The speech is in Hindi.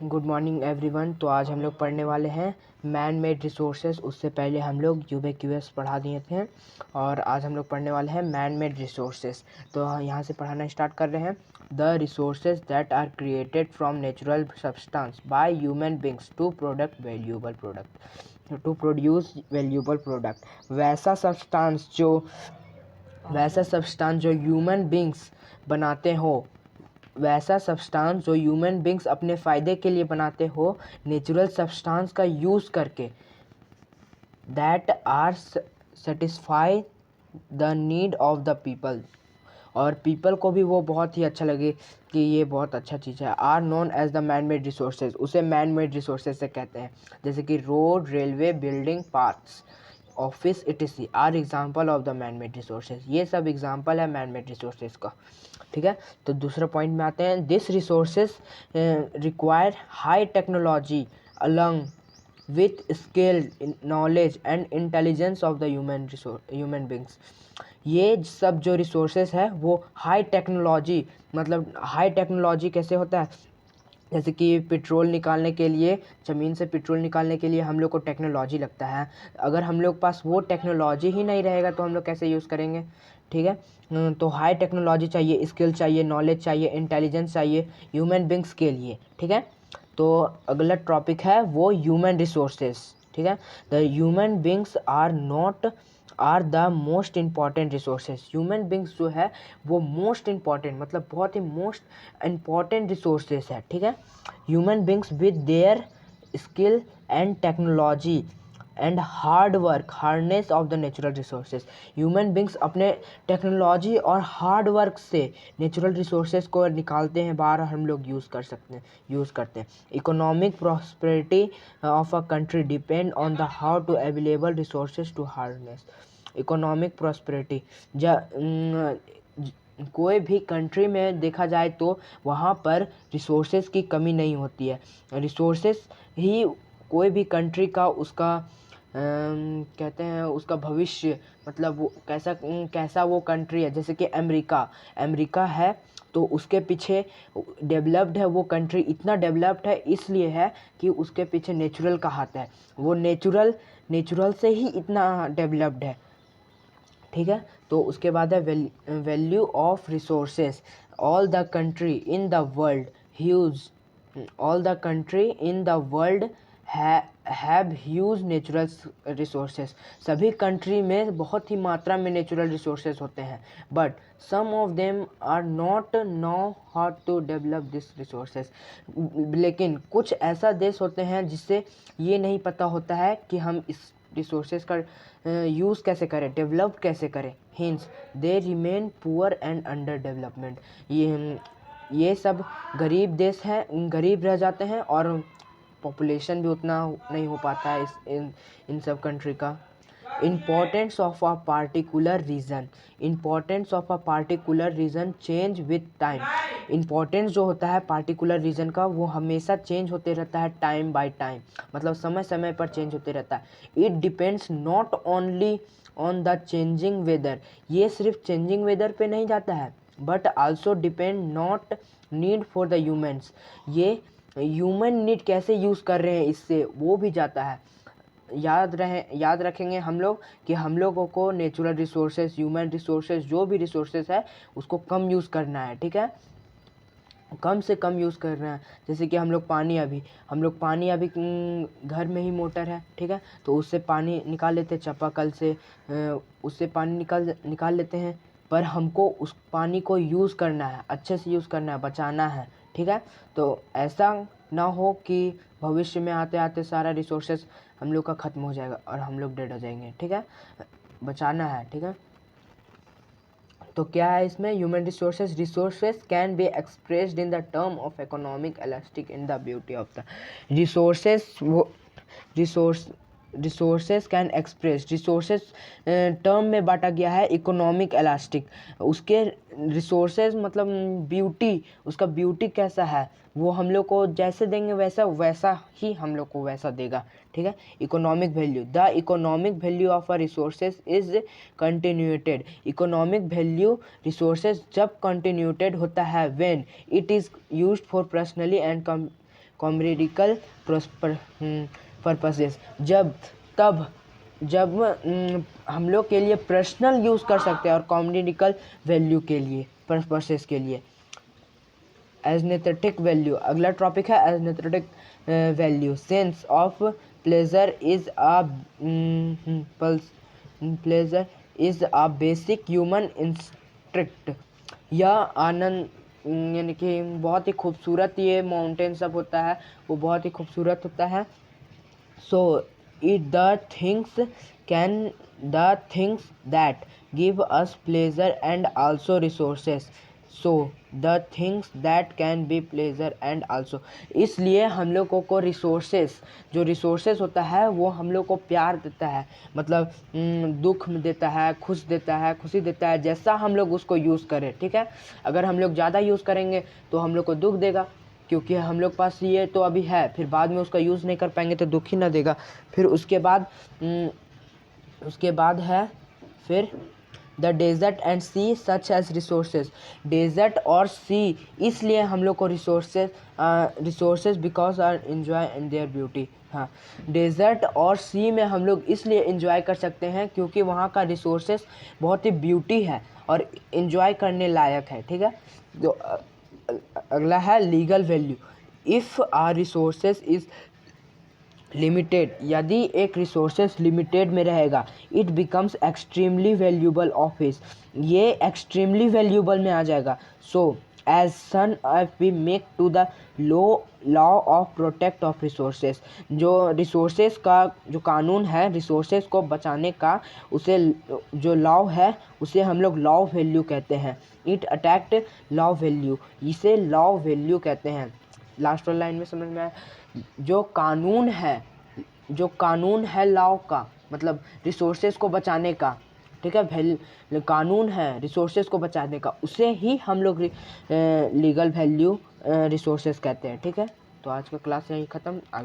Good morning everyone. तो आज हम लोग पढ़ने वाले हैं मैन मेड रिसोर्सेज। उससे पहले हम लोग यूबीक्यूएस पढ़ा दिए थे और आज हम लोग पढ़ने वाले हैं मैन मेड रिसोर्सेज। तो यहाँ से पढ़ाना स्टार्ट कर रहे हैं। The resources that are created from natural substance by human beings to produce valuable product. वैसा सब्सटेंस जो ह्यूमन बींग्स बनाते हो, वैसा सब्सटेंस जो ह्यूमन बींग्स अपने फ़ायदे के लिए बनाते हो नेचुरल सब्सटेंस का यूज़ करके, that are satisfy the need of the people, और पीपल को भी वो बहुत ही अच्छा लगे कि ये बहुत अच्छा चीज़ है। Are known as the man made resources, उसे मैन मेड रिसोर्सेज से कहते हैं। जैसे कि road, railway, building, parks, office etc are example of the man made resources. ये सब एग्जाम्पल है मैन मेड रिसोर्सेज का। ठीक है, तो दूसरे पॉइंट में आते हैं। This resources require high technology along with skill, knowledge and intelligence of the human beings. ये सब जो रिसोर्सेज है वो हाई टेक्नोलॉजी, मतलब हाई टेक्नोलॉजी कैसे होता है, जैसे कि पेट्रोल निकालने के लिए, ज़मीन से पेट्रोल निकालने के लिए हम लोग को टेक्नोलॉजी लगता है। अगर हम लोग पास वो टेक्नोलॉजी ही नहीं रहेगा तो हम लोग कैसे यूज़ करेंगे। ठीक है, तो हाई टेक्नोलॉजी चाहिए, स्किल चाहिए, नॉलेज चाहिए, इंटेलिजेंस चाहिए ह्यूमन बींग्स के लिए। ठीक है, तो अगला टॉपिक है वो ह्यूमन रिसोर्सेज। ठीक है, the human beings are the most important resources. Human beings जो है वो मोस्ट इम्पॉर्टेंट, मतलब बहुत ही मोस्ट इम्पॉर्टेंट रिसोर्सेज है। ठीक है, human beings with their skill and technology and hard work hardness of the natural resources. Human beings अपने टेक्नोलॉजी और हार्ड वर्क से नेचुरल रिसोर्सेज को निकालते हैं बाहर, हम लोग यूज़ करते हैं। Economic prosperity of a country depend on the how to available resources to hardness. Economic prosperity, कोई भी कंट्री में देखा जाए तो वहाँ पर रिसोर्सेज की कमी नहीं होती है। रिसोर्सेज ही कोई भी कंट्री का उसका कहते हैं उसका भविष्य, मतलब वो कैसा वो कंट्री है। जैसे कि अमेरिका है तो उसके पीछे डेवलप्ड है, वो कंट्री इतना डेवलप्ड है इसलिए है कि उसके पीछे नेचुरल का हाथ है, वो नेचुरल से ही इतना डेवलप्ड है। ठीक है, तो उसके बाद है value of resources. All the country in the world huge all the country in the world have huge natural resources. सभी कंट्री में बहुत ही मात्रा में नेचुरल रिसोर्सेज होते हैं, but some of them are not know how to develop this resources. लेकिन कुछ ऐसा देश होते हैं जिससे ये नहीं पता होता है कि हम इस रिसोर्सेज का यूज़ कैसे करें, डेवलप कैसे करें। Hints they remain poor and under development. ये सब गरीब देश हैं, गरीब रह जाते हैं और पॉपुलेशन भी उतना नहीं हो पाता है इन सब कंट्री का। Importance of a particular reason change with time. Importance जो होता है पार्टिकुलर रीजन का वो हमेशा चेंज होते रहता है टाइम बाय टाइम, मतलब समय समय पर चेंज होते रहता है। It depends not only on the changing weather, ये सिर्फ चेंजिंग वेदर पे नहीं जाता है, but also depend not need for the humans. ये ह्यूमन नीड कैसे यूज़ कर रहे हैं इससे वो भी जाता है। याद रखेंगे हम लोग कि हम लोगों को नेचुरल रिसोर्सेज, ह्यूमन रिसोर्सेज, जो भी रिसोर्सेज है उसको कम यूज़ करना है। ठीक है, कम से कम यूज़ कर रहे हैं। जैसे कि हम लोग पानी अभी घर में ही मोटर है, ठीक है, तो उससे पानी निकाल लेते हैं चापाकल से, उससे पानी निकाल लेते हैं, पर हमको उस पानी को यूज़ करना है, अच्छे से यूज़ करना है, बचाना है। ठीक है, तो ऐसा ना हो कि भविष्य में आते आते सारा रिसोर्सेज हम लोग का ख़त्म हो जाएगा और हम लोग डेड हो जाएंगे। ठीक है, बचाना है। ठीक है, तो क्या है इसमें, human resources can be expressed in the term of economic elastic in the beauty of the resources. वो resources can express, resources term में बांटा गया है इकोनॉमिक इलास्टिक। उसके रिसोर्सेज मतलब ब्यूटी, उसका ब्यूटी कैसा है वो हम लोग को जैसे देंगे वैसा ही हम लोग को वैसा देगा। ठीक है, economic value, the economic value of a resources is continued. Economic value resources जब कंटिन्यूटेड होता है when it is used for personally and commercial purposes, जब हम लोग के लिए पर्सनल यूज़ कर सकते हैं और कॉमर्शियल वैल्यू के लिए, पर्पसेस के लिए। एस्थेटिक वैल्यू, अगला टॉपिक है aesthetic value. Sense of pleasure is a basic human instinct. यह आनंद यानी कि बहुत ही खूबसूरत ये माउंटेन सब होता है, वो बहुत ही खूबसूरत होता है। So the things that give us pleasure and also resources. So the things that can be pleasure and also, इसलिए हम लोगों को रिसोर्सेस, जो रिसोर्सेस होता है वो हम लोग को प्यार देता है, मतलब दुख में देता है, खुश देता है, खुशी देता है, जैसा हम लोग उसको यूज़ करें। ठीक है, अगर हम लोग ज़्यादा यूज़ करेंगे तो हम लोग को दुख देगा, क्योंकि हम लोग पास ये तो अभी है, फिर बाद में उसका यूज़ नहीं कर पाएंगे तो दुख ही ना देगा। फिर उसके बाद है फिर the desert and sea such as resources. Desert और सी इसलिए हम लोग को resources because are enjoy in their beauty. हाँ, डेजर्ट और सी में हम लोग इसलिए एंजॉय कर सकते हैं क्योंकि वहाँ का रिसोर्सेज बहुत ही ब्यूटी है और एंजॉय करने लायक है। ठीक है, तो अगला है legal value. If are resources is limited, यदि एक रिसोर्सेज लिमिटेड में रहेगा, it becomes extremely valuable office, ये एक्सट्रीमली वैल्यूबल में आ जाएगा। So as soon we make to the law of protect of resources, जो रिसोर्सेज का जो कानून है रिसोर्सेज को बचाने का, उसे जो लॉ है उसे हम लोग लॉ वैल्यू कहते हैं। इट अटैक्ट लॉ वैल्यू, इसे लॉ वैल्यू कहते हैं। लास्ट वाला लाइन में समझ में आया, जो कानून है लॉ का, मतलब रिसोर्सेज को बचाने का। ठीक है, कानून है रिसोर्सेज को बचाने का, उसे ही हम लोग लीगल वैल्यू रिसोर्सेज कहते हैं। ठीक है, तो आज का क्लास यहीं ख़त्म। आगे